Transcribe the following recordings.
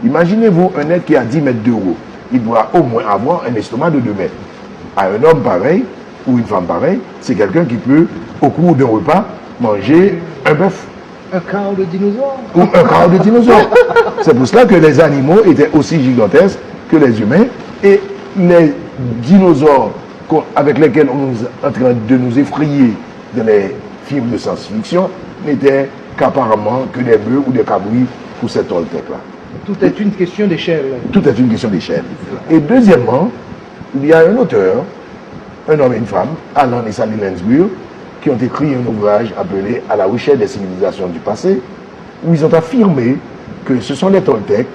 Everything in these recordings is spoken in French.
Imaginez-vous un être qui a 10 mètres de haut. Il doit au moins avoir un estomac de 2 mètres. À un homme pareil, ou une femme pareille, c'est quelqu'un qui peut, au cours d'un repas, manger un bœuf. Un quart de dinosaure. Ou un quart de dinosaure. C'est pour cela que les animaux étaient aussi gigantesques que les humains. Et les dinosaures avec lesquels on est en train de nous effrayer dans les films de science-fiction n'étaient qu'apparemment que des bœufs ou des cabris pour ces Toltecs-là. Tout est une question d'échelle. Tout est une question d'échelle. Et deuxièmement, il y a un auteur, un homme et une femme, Alan et Sally Lansbury, qui ont écrit un ouvrage appelé À la recherche des civilisations du passé, où ils ont affirmé que ce sont les Toltecs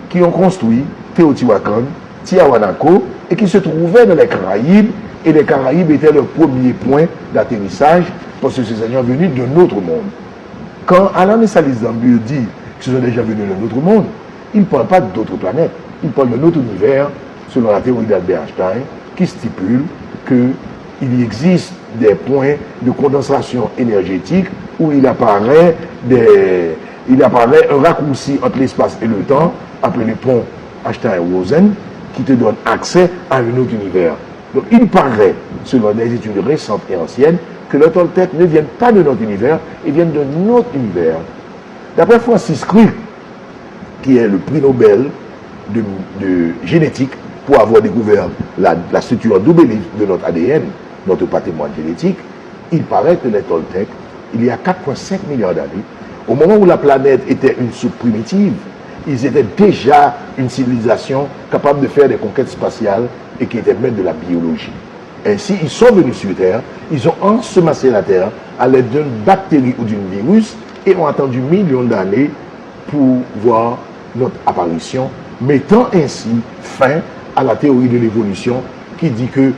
qui ont construit Teotihuacan, Tiahuanaco, et qui se trouvaient dans les Caraïbes, et les Caraïbes étaient le premier point d'atterrissage parce que ces gens venus d'un autre monde. Quand Alan et Sally Lansbury dit qu'ils sont déjà venus d'un autre monde, ils ne parlent pas d'autres planètes, ils parlent de notre univers, selon la théorie d'Albert Einstein, qui stipule qu'il existe des points de condensation énergétique où il apparaît un raccourci entre l'espace et le temps, appelé pont Einstein-Rosen, qui te donne accès à un autre univers. Donc il paraît, selon des études récentes et anciennes, que les Toltecs ne viennent pas de notre univers, ils viennent de notre univers. D'après Francis Crick, qui est le prix Nobel de génétique pour avoir découvert la structure double de notre ADN, notre patrimoine génétique, il paraît que les Toltecs, il y a 4,5 milliards d'années, au moment où la planète était une soupe primitive, ils étaient déjà une civilisation capable de faire des conquêtes spatiales et qui était maître de la biologie. Ainsi, ils sont venus sur Terre, ils ont ensemencé la Terre à l'aide d'une bactérie ou d'un virus et ont attendu millions d'années pour voir notre apparition, mettant ainsi fin à la théorie de l'évolution qui dit que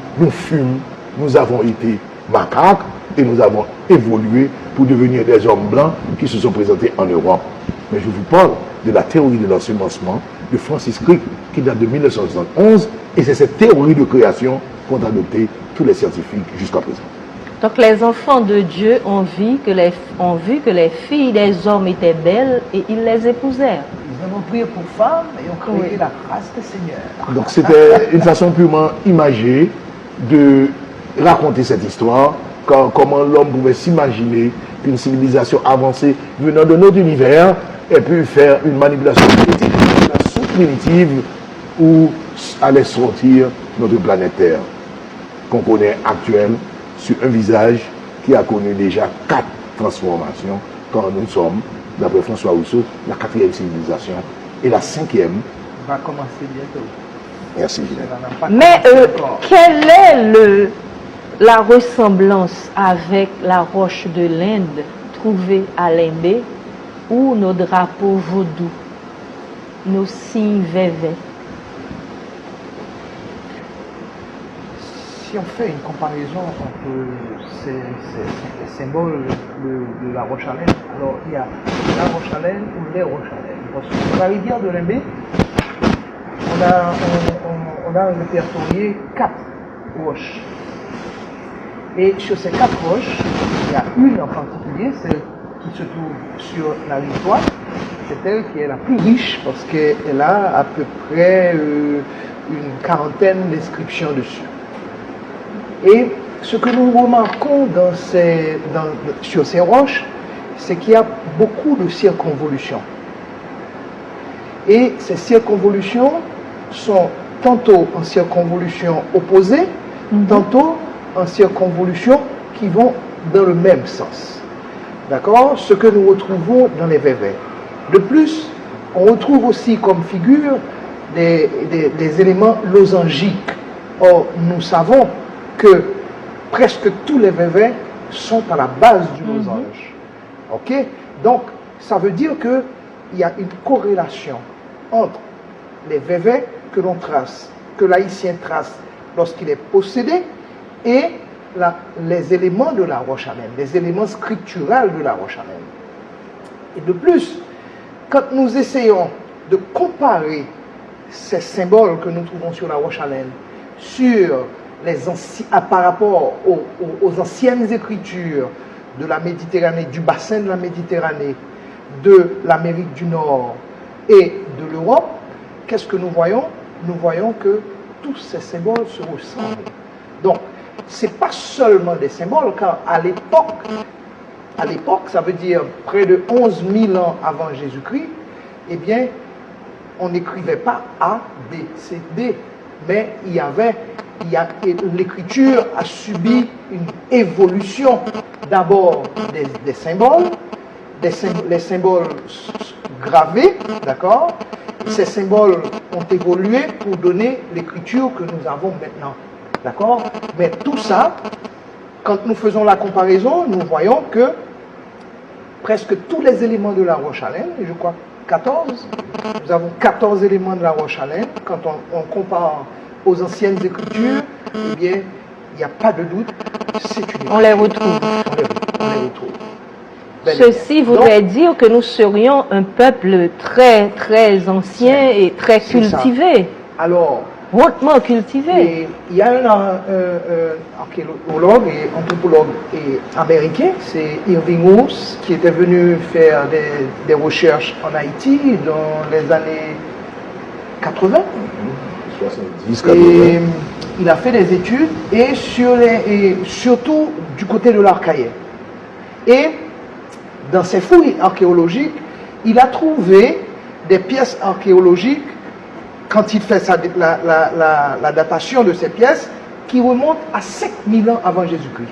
nous avons été macaques et nous avons évolué pour devenir des hommes blancs qui se sont présentés en Europe. Mais je vous parle de la théorie de l'ensemencement de Francis Crick qui date de 1971 et c'est cette théorie de création qu'ont adopté tous les scientifiques jusqu'à présent. Donc les enfants de Dieu ont vu que les filles des hommes étaient belles et ils les épousèrent. Ils ont prié pour femmes et ont créé la race des seigneurs. Donc c'était une façon purement imagée de raconter cette histoire, comment l'homme pouvait s'imaginer qu'une civilisation avancée venant de notre univers ait pu faire une manipulation politique, une manipulation primitive où allait sortir notre planète Terre, qu'on connaît actuelle, sur un visage qui a connu déjà 4 transformations quand nous sommes, d'après François Rousseau, la 4e civilisation et la 5e va commencer bientôt. Merci, Gilles. Mais quelle est la ressemblance avec la roche de l'Inde trouvée à Limbé ou nos drapeaux vaudous, nos signes vévés? Si on fait une comparaison entre ces symboles de la Roche-à-Laine, alors il y a la Roche-à-Laine ou les Roches-à-Laine. Parce que sur la rivière de Limbé, on a répertorié 4 roches. Et sur ces 4 roches, il y a une en particulier, celle qui se trouve sur la rive droite. C'est elle qui est la plus riche parce qu'elle a à peu près une quarantaine d'inscriptions dessus. Et ce que nous remarquons sur ces roches, c'est qu'il y a beaucoup de circonvolutions. Et ces circonvolutions sont tantôt en circonvolution opposée, tantôt en circonvolution qui vont dans le même sens. D'accord? Ce que nous retrouvons dans les vévets. De plus, on retrouve aussi comme figure des éléments losangiques. Or, nous savons que presque tous les vévets sont à la base du losange. Ok? Donc, ça veut dire qu'il y a une corrélation entre les vévets que l'on trace, que l'haïtien trace lorsqu'il est possédé, et les éléments de la Roche-à-Laine, les éléments scripturaux de la Roche-à-Laine. Et de plus, quand nous essayons de comparer ces symboles que nous trouvons sur la Roche-à-Laine par rapport aux anciennes écritures de la Méditerranée, du bassin de la Méditerranée, de l'Amérique du Nord et de l'Europe, qu'est-ce que nous voyons? Nous voyons que tous ces symboles se ressemblent. Donc, ce n'est pas seulement des symboles, car à l'époque, ça veut dire près de 11 000 ans avant Jésus-Christ, eh bien, on n'écrivait pas A, B, C, D, mais l'écriture a subi une évolution d'abord des symboles, les symboles gravés, d'accord? Ces symboles ont évolué pour donner l'écriture que nous avons maintenant, d'accord? Mais tout ça, quand nous faisons la comparaison, nous voyons que presque tous les éléments de la roche à laine, et je crois 14, nous avons 14 éléments de la roche à laine, quand on compare aux anciennes écritures, eh bien, il n'y a pas de doute, c'est une écriture. On les retrouve. On les retrouve. Ceci voudrait dire que nous serions un peuple très, très ancien et très cultivé. Alors, hautement cultivé. Et il y a un archéologue et anthropologue américain, c'est Irving Roos, qui était venu faire des recherches en Haïti dans les années 80. 70, 80. Et il a fait des études et surtout du côté de l'Archaïen. Et dans ses fouilles archéologiques, il a trouvé des pièces archéologiques, quand il fait la datation de ces pièces, qui remontent à 5000 ans avant Jésus-Christ.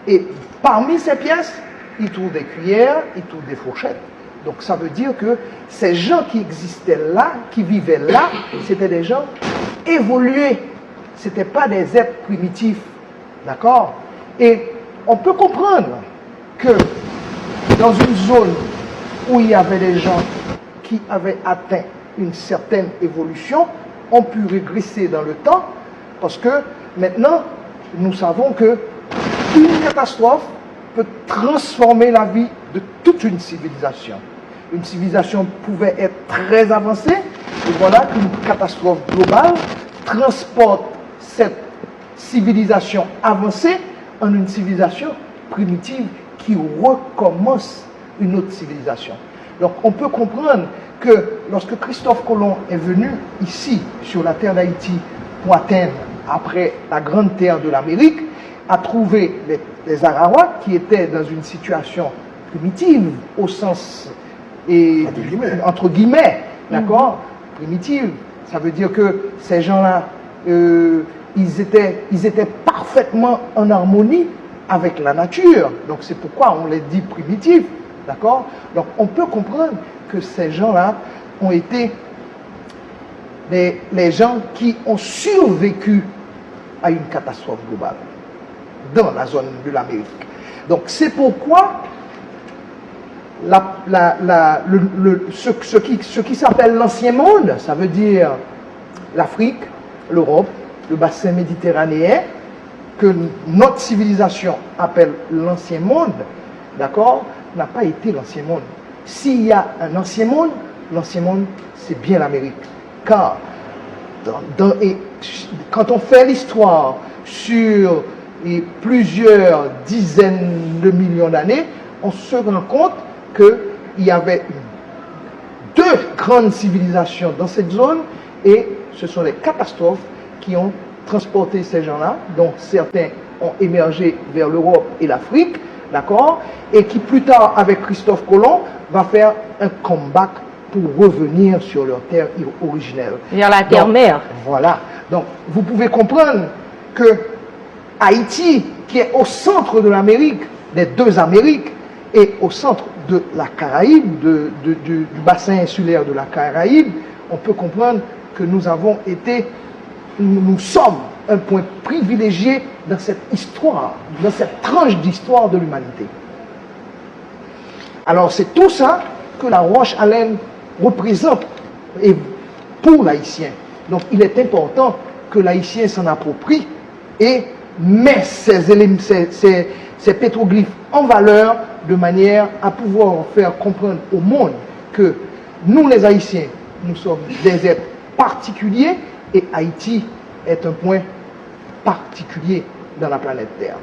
Et parmi ces pièces, il trouve des cuillères, il trouve des fourchettes. Donc ça veut dire que ces gens qui existaient là, qui vivaient là, c'était des gens évolués. Ce n'étaient pas des êtres primitifs. D'accord? Et on peut comprendre que dans une zone où il y avait des gens qui avaient atteint une certaine évolution, ont pu régresser dans le temps, parce que maintenant, nous savons que une catastrophe peut transformer la vie de toute une civilisation. Une civilisation pouvait être très avancée, et voilà qu'une catastrophe globale transporte cette civilisation avancée en une civilisation primitive qui recommence une autre civilisation. Donc on peut comprendre que lorsque Christophe Colomb est venu ici, sur la terre d'Haïti, pour atteindre, après la grande terre de l'Amérique, a trouvé les Arawaks qui étaient dans une situation primitive, au sens, entre guillemets, d'accord, primitive. Ça veut dire que ces gens-là, ils étaient parfaitement en harmonie avec la nature. Donc c'est pourquoi on les dit primitifs, d'accord. Donc on peut comprendre que ces gens-là ont été les gens qui ont survécu à une catastrophe globale dans la zone de l'Amérique. Donc c'est pourquoi ce qui s'appelle l'ancien monde, ça veut dire l'Afrique, l'Europe, le bassin méditerranéen, que notre civilisation appelle l'ancien monde, d'accord, n'a pas été l'ancien monde. S'il y a un ancien monde, l'ancien monde, c'est bien l'Amérique. Car quand on fait l'histoire sur plusieurs dizaines de millions d'années, on se rend compte qu'il y avait deux grandes civilisations dans cette zone, et ce sont les catastrophes qui ont transporté ces gens-là, dont certains ont émergé vers l'Europe et l'Afrique, d'accord, et qui plus tard, avec Christophe Colomb, va faire un comeback pour revenir sur leur terre originelle. Vers la terre-mère. Voilà. Donc, vous pouvez comprendre que Haïti, qui est au centre de l'Amérique, des deux Amériques, et au centre de la Caraïbe, du bassin insulaire de la Caraïbe, on peut comprendre que nous sommes un point privilégié dans cette histoire, dans cette tranche d'histoire de l'humanité. Alors c'est tout ça que la roche à laine représente et pour l'Haïtien. Donc il est important que l'Haïtien s'en approprie et met ces pétroglyphes en valeur de manière à pouvoir faire comprendre au monde que nous les Haïtiens, nous sommes des êtres particuliers et Haïti est un point particulier dans la planète Terre.